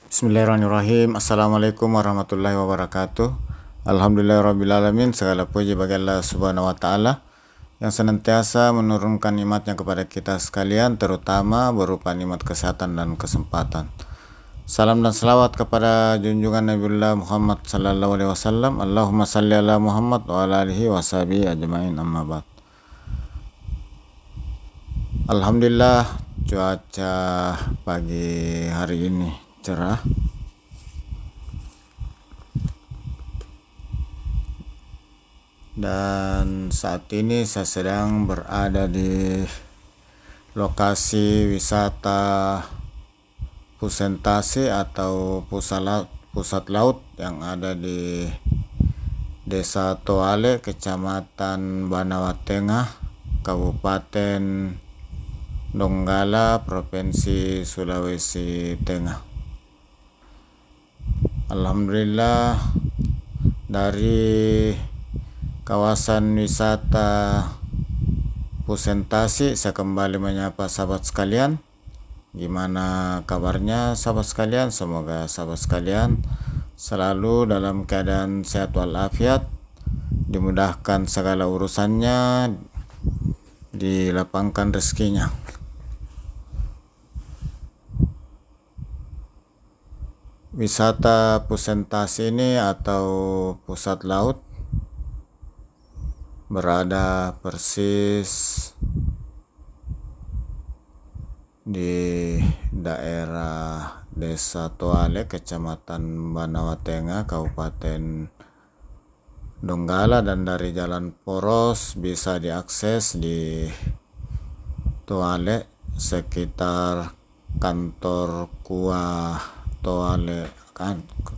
Bismillahirrahmanirrahim. Assalamualaikum warahmatullahi wabarakatuh. Alhamdulillahirrabbilalamin. Segala puji bagi Allah subhanahu wa ta'ala yang senantiasa menurunkan nikmatnya kepada kita sekalian, terutama berupa nikmat kesehatan dan kesempatan. Salam dan salawat kepada junjungan Nabiullah Muhammad sallallahu alaihi wasallam. Allahumma salli ala Muhammad wa ala alihi wa sahbihi ajmain, amma ba'd. Alhamdulillah, cuaca pagi hari ini cerah. Dan saat ini saya sedang berada di lokasi wisata Pusentasi atau pusat laut yang ada di Desa Toale, Kecamatan Banawa Tengah, Kabupaten Donggala, Provinsi Sulawesi Tengah. Alhamdulillah, dari kawasan wisata Pusentasi saya kembali menyapa sahabat sekalian. Gimana kabarnya sahabat sekalian? Semoga sahabat sekalian selalu dalam keadaan sehat walafiat, dimudahkan segala urusannya, dilapangkan rezekinya. Wisata Pusentasi ini atau pusat laut berada persis di daerah Desa Toale, Kecamatan Banawa Tengah, Kabupaten Donggala, dan dari jalan poros bisa diakses di Toale sekitar kantor KUA Toale,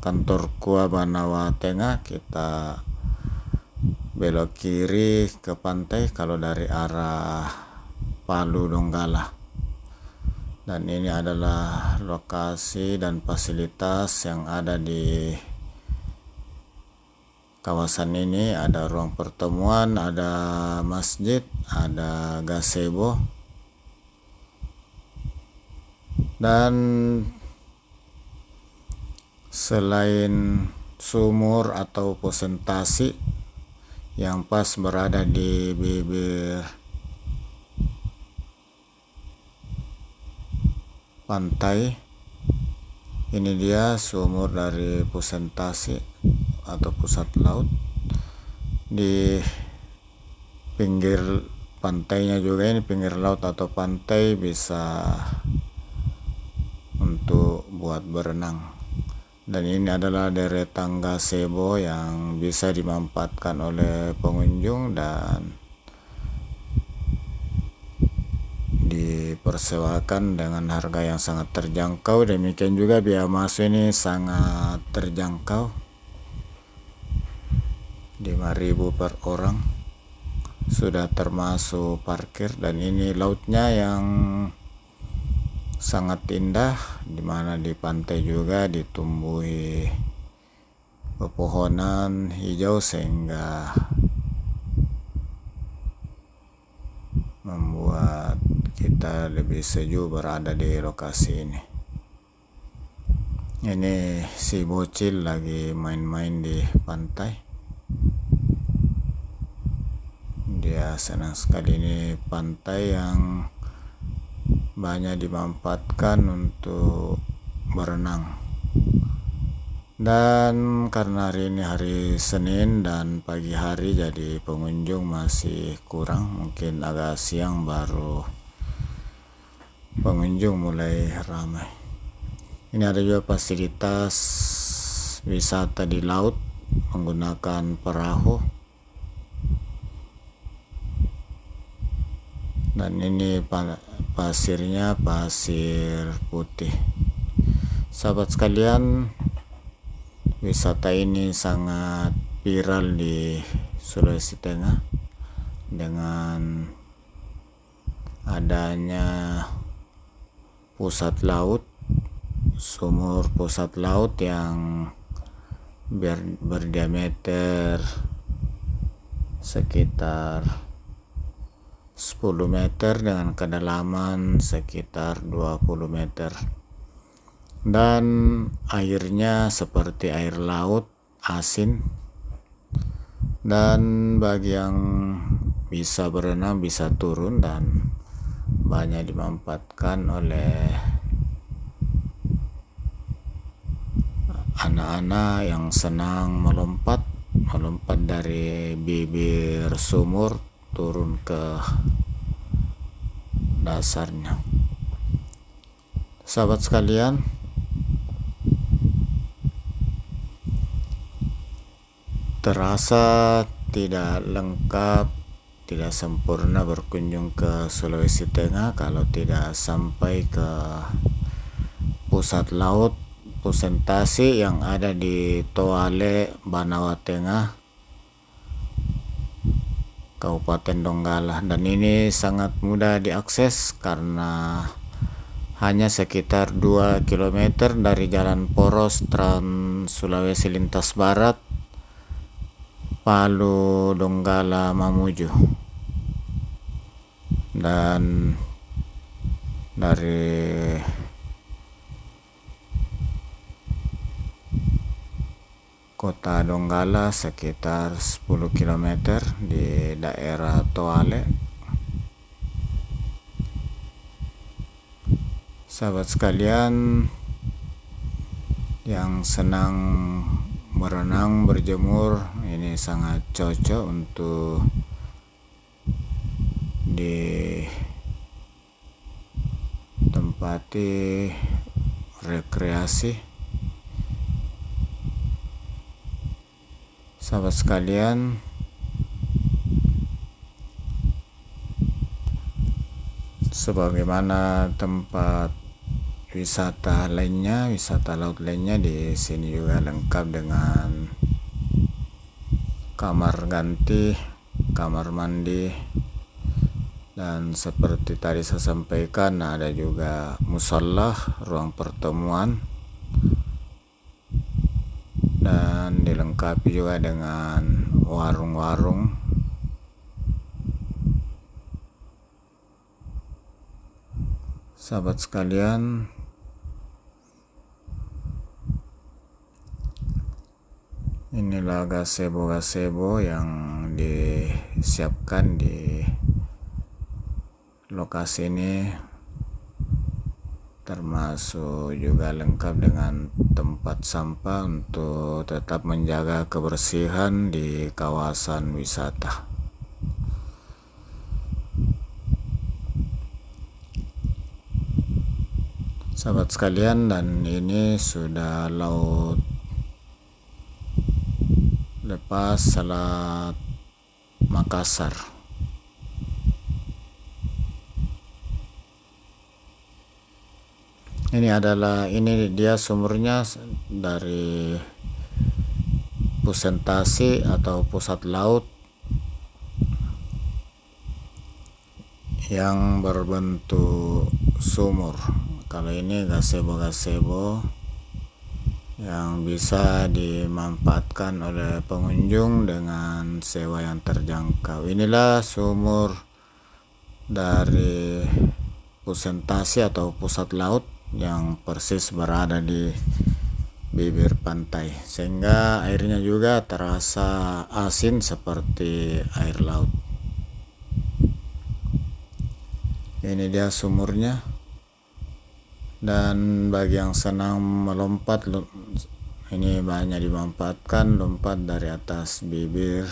kantor KUA Banawa Tengah. Kita belok kiri ke pantai kalau dari arah Palu Donggala. Dan ini adalah lokasi dan fasilitas yang ada di kawasan ini. Ada ruang pertemuan, ada masjid, ada gazebo, dan selain sumur atau Pusentasi yang pas berada di bibir pantai, ini dia sumur dari Pusentasi atau pusat laut. Di pinggir pantainya juga, ini pinggir laut atau pantai, bisa untuk buat berenang. Dan ini adalah deretan gazebo yang bisa dimanfaatkan oleh pengunjung dan dipersewakan dengan harga yang sangat terjangkau. Demikian juga biaya masuk ini sangat terjangkau, 5.000 per orang, sudah termasuk parkir. Dan ini lautnya yang sangat indah, dimana di pantai juga ditumbuhi pepohonan hijau sehingga membuat kita lebih sejuk berada di lokasi ini. Ini si bocil lagi main-main di pantai. Dia senang sekali. Ini pantai yang banyak dimanfaatkan untuk berenang. Dan karena hari ini hari Senin dan pagi hari, jadi pengunjung masih kurang. Mungkin agak siang baru pengunjung mulai ramai. Ini ada juga fasilitas wisata di laut menggunakan perahu. Dan ini pasirnya pasir putih. Sahabat sekalian, wisata ini sangat viral di Sulawesi Tengah dengan adanya pusat laut, sumur pusat laut yang berdiameter sekitar 10 meter dengan kedalaman sekitar 20 meter. dan airnya seperti air laut, asin. Dan bagi yang bisa berenang bisa turun, dan banyak dimanfaatkan oleh anak-anak yang senang melompat dari bibir sumur turun ke dasarnya. Sahabat sekalian, terasa tidak lengkap, tidak sempurna berkunjung ke Sulawesi Tengah kalau tidak sampai ke pusat laut Pusentasi yang ada di Toale, Banawa Tengah, Kabupaten Donggala. Dan ini sangat mudah diakses karena hanya sekitar 2 km dari jalan poros Trans Sulawesi lintas barat Palu Donggala Mamuju. Dan dari kota Donggala sekitar 10 km di daerah Toale. Sahabat sekalian yang senang berenang, berjemur, ini sangat cocok untuk ditempati rekreasi. Sahabat sekalian, sebagaimana tempat wisata lainnya, wisata laut lainnya, di sini juga lengkap dengan kamar ganti, kamar mandi, dan seperti tadi saya sampaikan ada juga musholla, ruang pertemuan, dan dilengkapi juga dengan warung-warung. Sahabat sekalian, inilah gazebo yang disiapkan di lokasi ini, termasuk juga lengkap dengan tempat sampah untuk tetap menjaga kebersihan di kawasan wisata. Sahabat sekalian, dan ini sudah laut lepas Selat Makassar. Ini dia sumurnya dari Pusentasi atau pusat laut yang berbentuk sumur. Kalau ini gazebo yang bisa dimanfaatkan oleh pengunjung dengan sewa yang terjangkau. Inilah sumur dari Pusentasi atau pusat laut yang persis berada di bibir pantai, sehingga airnya juga terasa asin seperti air laut. Ini dia sumurnya. Dan bagi yang senang melompat, ini banyak dimanfaatkan, lompat dari atas bibir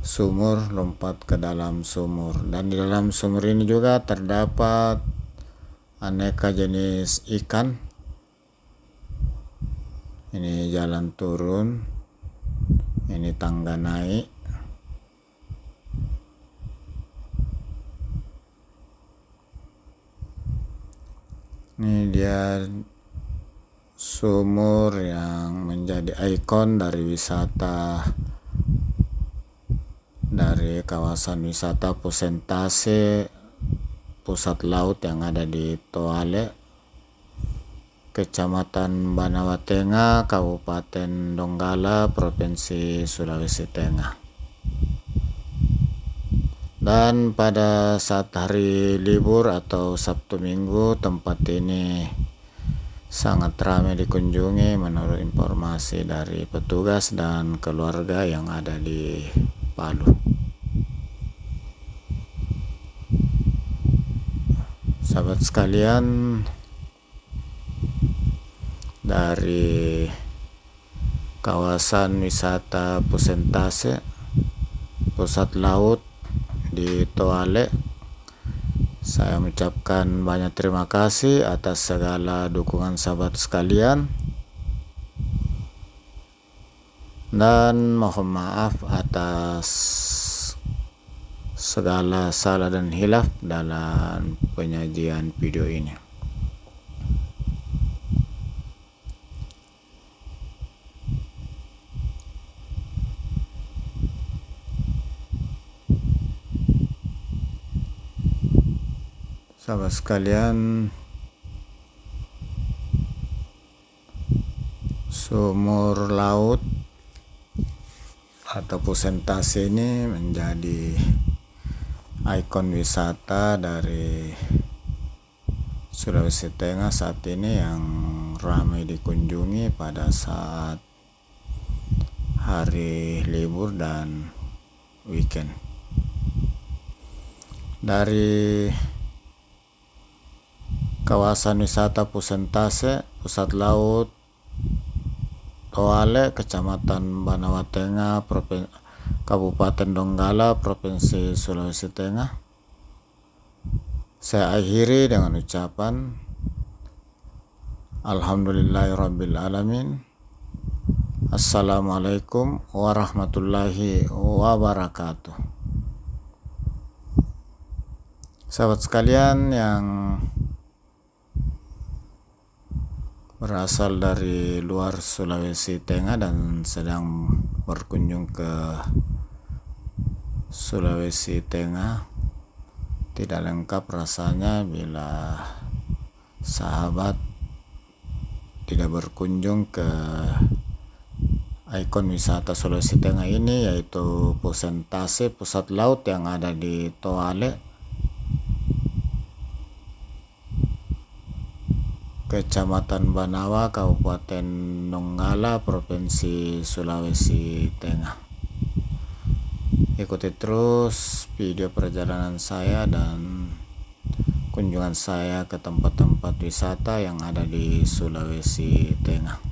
sumur, lompat ke dalam sumur. Dan di dalam sumur ini juga terdapat aneka jenis ikan. Ini jalan turun, ini tangga naik. Ini dia sumur yang menjadi ikon dari wisata, dari kawasan wisata Pusentasi, pusat laut yang ada di Toale, Kecamatan Banawa Tengah, Kabupaten Donggala, Provinsi Sulawesi Tengah. Dan pada saat hari libur atau Sabtu Minggu, tempat ini sangat ramai dikunjungi menurut informasi dari petugas dan keluarga yang ada di Palu. Sahabat sekalian, dari kawasan wisata Pusentase, pusat laut di Toale, saya mengucapkan banyak terima kasih atas segala dukungan sahabat sekalian, dan mohon maaf atas segala salah dan hilaf dalam penyajian video ini. Sahabat sekalian, sumur laut atau Pusentase ini menjadi ikon wisata dari Sulawesi Tengah saat ini yang ramai dikunjungi pada saat hari libur dan weekend. Dari kawasan wisata Pusentase, pusat laut Toale, Kecamatan Banawa Tengah, Kabupaten Donggala, Provinsi Sulawesi Tengah, saya akhiri dengan ucapan Alhamdulillahirrabbilalamin. Assalamualaikum warahmatullahi wabarakatuh. Sahabat sekalian yang berasal dari luar Sulawesi Tengah dan sedang berkunjung ke Sulawesi Tengah, tidak lengkap rasanya bila sahabat tidak berkunjung ke ikon wisata Sulawesi Tengah ini, yaitu Pusentase, pusat laut yang ada di Toale, Kecamatan Banawa, Kabupaten Donggala, Provinsi Sulawesi Tengah. Ikuti terus video perjalanan saya dan kunjungan saya ke tempat-tempat wisata yang ada di Sulawesi Tengah.